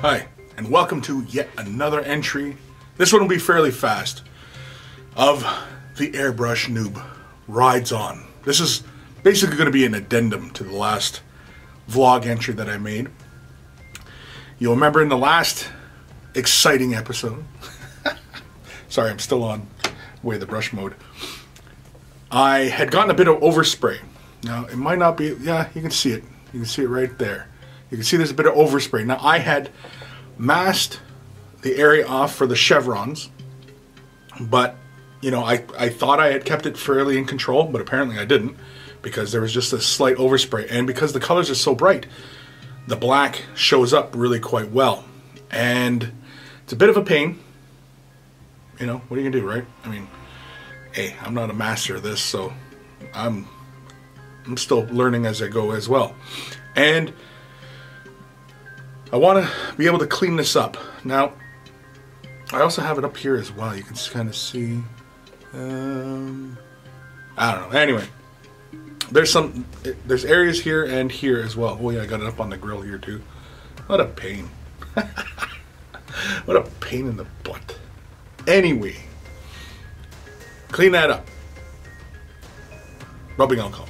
Hi, and welcome to yet another entry. This one will be fairly fast. Of the AirBrush noob rides on. This is basically going to be an addendum to the last vlog entry that I made. You'll remember in the last exciting episode, sorry, I'm still on Way the Brush mode, I had gotten a bit of overspray. Now, it might not be, yeah, you can see it. You can see it right there. You can see there's a bit of overspray. Now, I had masked the area off for the chevrons, but, you know, I thought I had kept it fairly in control, but apparently I didn't, because there was just a slight overspray. And because the colors are so bright, the black shows up really quite well. And it's a bit of a pain. You know, what are you gonna do, right? I mean, hey, I'm not a master of this, so I'm still learning as I go as well. And I want to be able to clean this up. Now, I also have it up here as well. You can kind of see. I don't know. Anyway, there's areas here and here as well. Oh yeah, I got it up on the grill here too. What a pain. What a pain in the butt. Anyway, clean that up. Rubbing alcohol.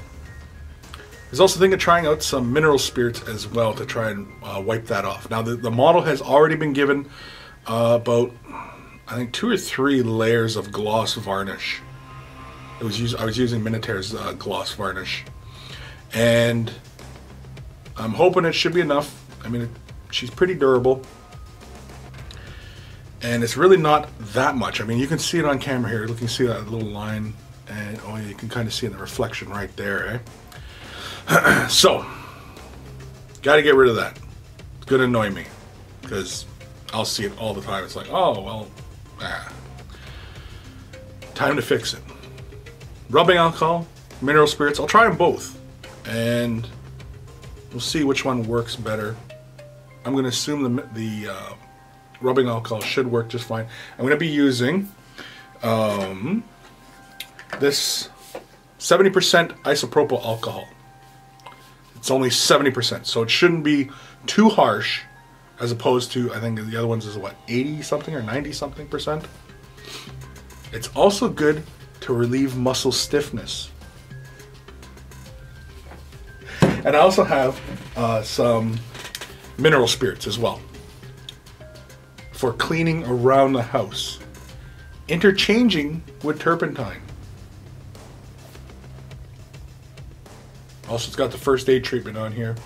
There's also thinking of trying out some mineral spirits as well to try and wipe that off. Now the model has already been given about, I think, 2 or 3 layers of gloss varnish. I was using Minotaur's gloss varnish, and I'm hoping it should be enough. I mean, she's pretty durable, and it's really not that much. I mean, you can see it on camera here. You can see that little line, and oh, you can kind of see the reflection right there, eh? So, got to get rid of that. It's going to annoy me, because I'll see it all the time. It's like, oh, well, time to fix it. Rubbing alcohol, mineral spirits, I'll try them both, and we'll see which one works better. I'm going to assume the rubbing alcohol should work just fine. I'm going to be using this 70% isopropyl alcohol. It's only 70%, so it shouldn't be too harsh, as opposed to, I think the other ones is what, 80 something or 90 something percent. It's also good to relieve muscle stiffness. And I also have some mineral spirits as well for cleaning around the house, interchanging with turpentine. Also, it's got the first aid treatment on here.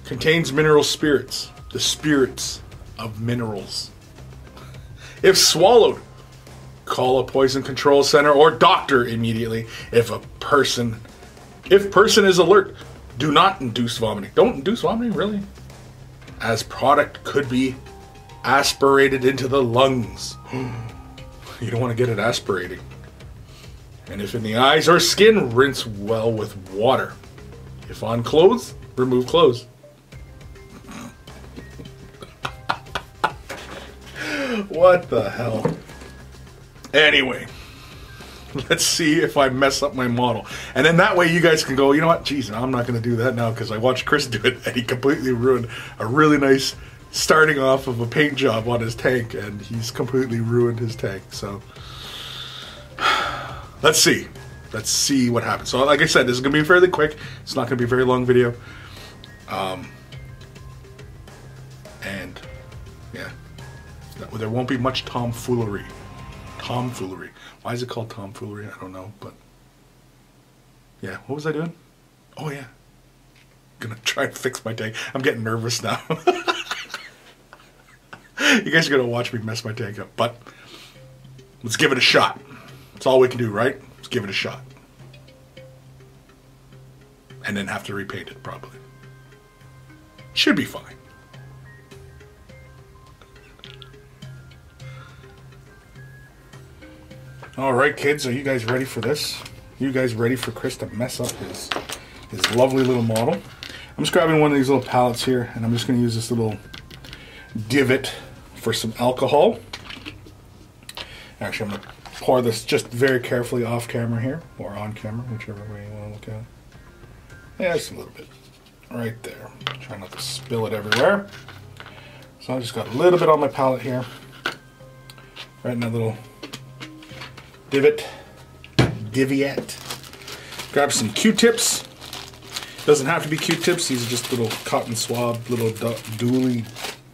Contains mineral spirits, the spirits of minerals. If swallowed, call a poison control center or doctor immediately. If person is alert, do not induce vomiting. Don't induce vomiting, really? As product could be aspirated into the lungs. You don't want to get it aspirating. And if in the eyes or skin, rinse well with water. If on clothes, remove clothes. What the hell? Anyway, let's see if I mess up my model. And then that way you guys can go, you know what, geez, I'm not going to do that now, because I watched Chris do it and he completely ruined a really nice starting off of a paint job on his tank, and he's completely ruined his tank. So let's see. Let's see what happens. So like I said, this is going to be fairly quick. It's not going to be a very long video. And yeah, there won't be much tomfoolery. Tomfoolery. Why is it called tomfoolery? I don't know, but yeah, what was I doing? Oh yeah, gonna try and fix my tank. I'm getting nervous now. You guys are gonna watch me mess my tank up, but let's give it a shot. That's all we can do, right? Let's give it a shot. And then have to repaint it, probably. Should be fine. Alright, kids, are you guys ready for this? You guys ready for Chris to mess up his lovely little model? I'm just grabbing one of these little palettes here, and I'm just going to use this little divot for some alcohol. Actually, I'm going to pour this just very carefully off camera here, or on camera, whichever way you want to look at it. Yeah, just a little bit. Right there. Try not to spill it everywhere. So I just got a little bit on my palette here. Right in that little divot. Grab some Q-tips. Doesn't have to be Q-tips. These are just little cotton swab, little dooley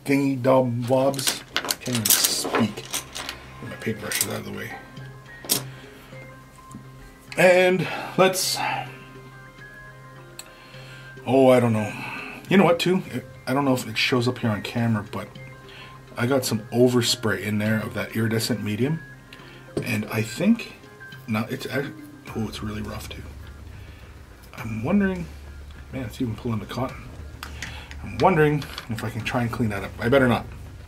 thingy bobs. Can't even speak. Get my paintbrushes out of the way. And let's... Oh, I don't know. You know what, too? I don't know if it shows up here on camera, but I got some overspray in there of that iridescent medium. And I think... Now, it's... Oh, it's really rough, too. I'm wondering... Man, it's even pulling the cotton. I'm wondering if I can try and clean that up. I better not.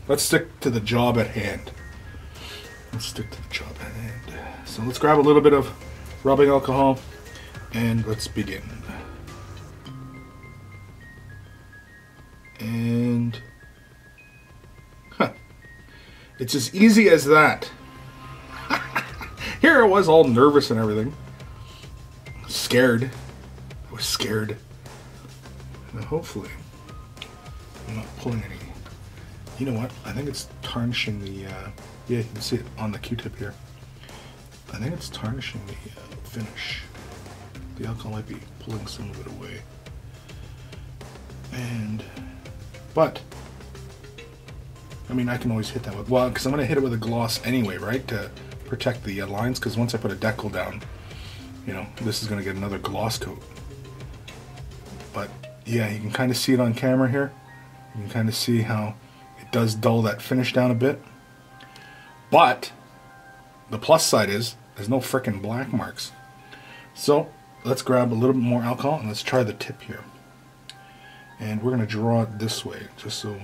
Let's stick to the job at hand. So let's grab a little bit of rubbing alcohol and let's begin. And... It's as easy as that. Here I was all nervous and everything. Scared. I was scared. And hopefully I'm not pulling any. You know what? I think it's tarnishing the yeah, you can see it on the Q-tip here. I think it's tarnishing the finish. The alcohol might be pulling some of it away. But I mean, I can always hit that with, well, because I'm going to hit it with a gloss anyway, right, to protect the lines, because once I put a decal down, you know, this is going to get another gloss coat. But yeah, you can kind of see it on camera here. You can kind of see how it does dull that finish down a bit. But the plus side is there's no frickin' black marks. So let's grab a little bit more alcohol and let's try the tip here. And we're going to draw it this way just so we,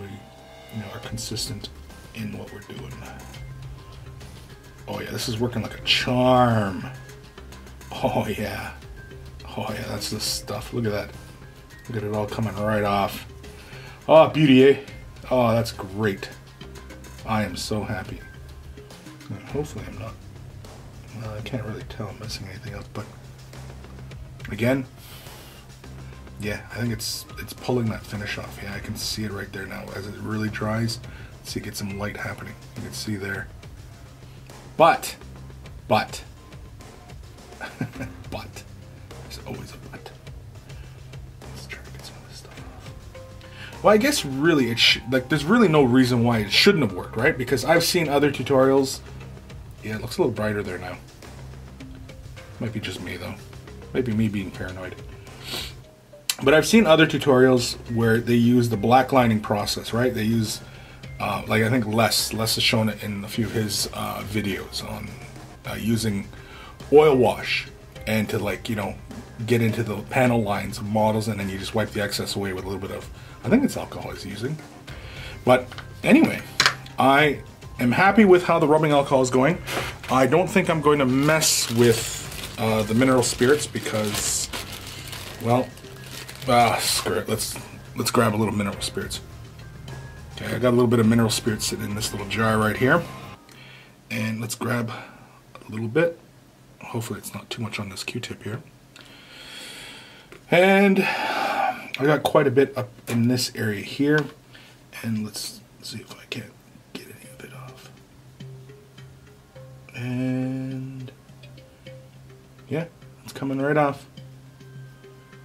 you know, are consistent in what we're doing. Oh yeah, this is working like a charm. Oh yeah. Oh yeah, that's the stuff. Look at that. Look at it all coming right off. Oh, beauty, eh? Oh, that's great. I am so happy. And hopefully I'm not... Well, I can't really tell I'm messing anything up, but... Again... Yeah, I think it's pulling that finish off. Yeah, I can see it right there now. As it really dries, see, get some light happening. You can see there. But... There's always a but. Let's try to get some of this stuff off. Well, I guess really it like there's really no reason why it shouldn't have worked, right? Because I've seen other tutorials. Yeah, it looks a little brighter there now. Might be just me though. Maybe me being paranoid. But I've seen other tutorials where they use the black lining process, right? They use, like I think Les has shown it in a few of his videos on using oil wash and to, like, you know, get into the panel lines of models, and then you just wipe the excess away with a little bit of, I think it's alcohol he's using. But anyway, I am happy with how the rubbing alcohol is going. I don't think I'm going to mess with the mineral spirits because, well, screw it. Let's grab a little mineral spirits. Okay, I got a little bit of mineral spirits sitting in this little jar right here, and let's grab a little bit. Hopefully it's not too much on this Q-tip here. And I got quite a bit up in this area here, and let's see if I can't get any of it off. And yeah, it's coming right off.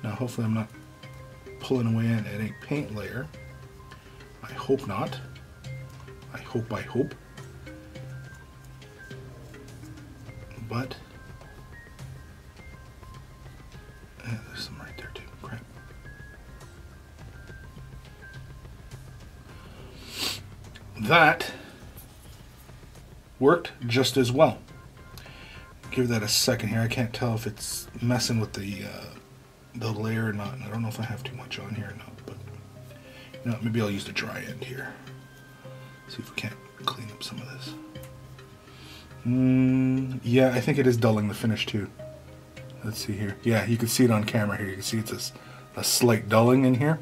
Now hopefully I'm not pulling away at any paint layer. I hope not. I hope. But there's some right there too. Crap. That worked just as well. Give that a second here. I can't tell if it's messing with the layer or not. I don't know if I have too much on here or not, but you know, maybe I'll use the dry end here. See if we can't clean up some of this. Yeah, I think it is dulling the finish too. Let's see here. Yeah, you can see it on camera here. You can see it's a slight dulling in here.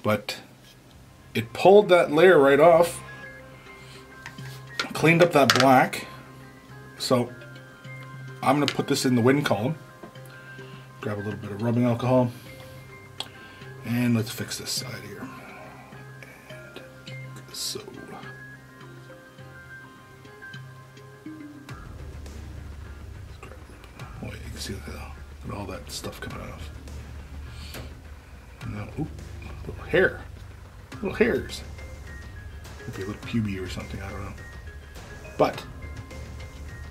But it pulled that layer right off. Cleaned up that black. So I'm going to put this in the wind column. Grab a little bit of rubbing alcohol. And let's fix this side here. And So. Oh, yeah, you can see all that stuff coming off. Now, oop, little hair. Little hairs. Maybe a little puby or something, I don't know. But,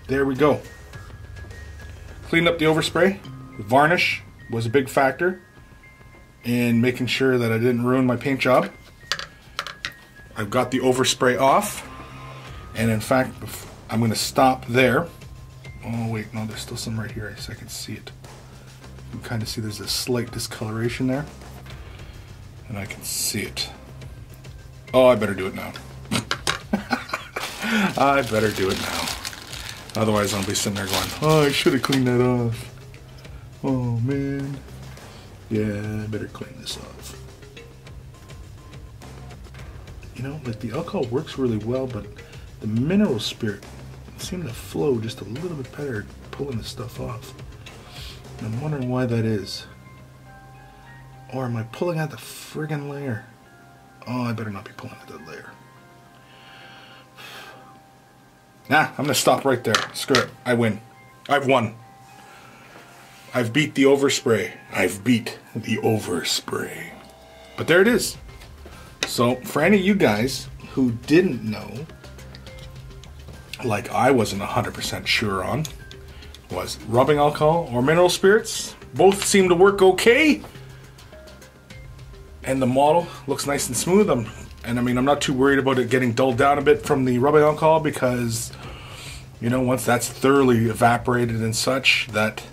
there we go. Cleaned up the overspray. The varnish was a big factor in making sure that I didn't ruin my paint job. I've got the overspray off. And in fact, I'm going to stop there. Oh wait, no, there's still some right here, so I can see it. You can kind of see there's a slight discoloration there. And I can see it. Oh, I better do it now. I better do it now. Otherwise I'll be sitting there going, oh, I should have cleaned that off. Oh man. Yeah, I better clean this off. You know, like the alcohol works really well, but the mineral spirit seemed to flow just a little bit better pulling the stuff off. And I'm wondering why that is. Or am I pulling out the friggin' layer? Oh, I better not be pulling out that layer. Nah, I'm gonna stop right there. Screw it. I win. I've won. I've beat the overspray. I've beat the overspray. But there it is. So, for any of you guys who didn't know, like I wasn't 100% sure on, was rubbing alcohol or mineral spirits. Both seem to work okay. And the model looks nice and smooth. And I mean, I'm not too worried about it getting dulled down a bit from the rubbing alcohol because, you know, once that's thoroughly evaporated and such, that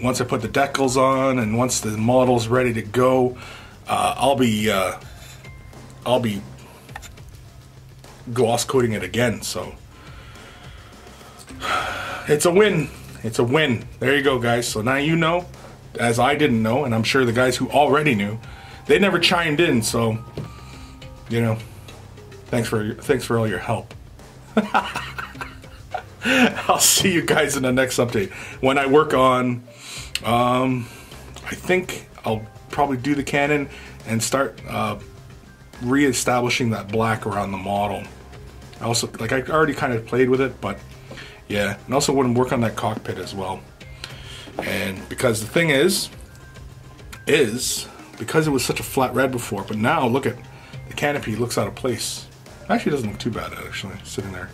once I put the decals on and once the model's ready to go, I'll be gloss coating it again. So it's a win. It's a win. There you go, guys. So now you know, as I didn't know, and I'm sure the guys who already knew, they never chimed in. So, you know, thanks for all your help. I'll see you guys in the next update when I work on. I think I'll probably do the Canon and start re-establishing that black around the model. I also, like, I already kind of played with it, but yeah, and also want to work on that cockpit as well. And because the thing is because it was such a flat red before, but now look at the canopy, looks out of place. Actually, it doesn't look too bad actually sitting there.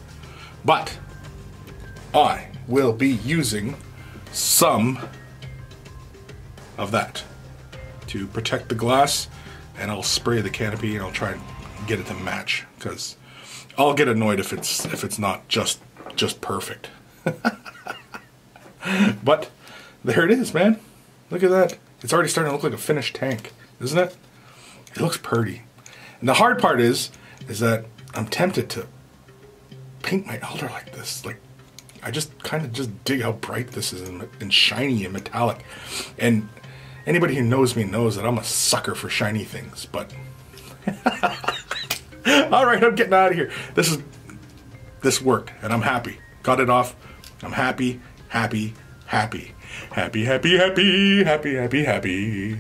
But I will be using some of that to protect the glass, and I'll spray the canopy and I'll try and get it to match, because I'll get annoyed if it's not just perfect. But there it is, man. Look at that. It's already starting to look like a finished tank, isn't it? It looks pretty. And the hard part is that I'm tempted to paint my elder like this. Like, I just kind of just dig how bright this is and shiny and metallic. And anybody who knows me knows that I'm a sucker for shiny things, but all right, I'm getting out of here. This worked, and I'm happy. Got it off. I'm happy, happy, happy. Happy, happy, happy, happy, happy, happy.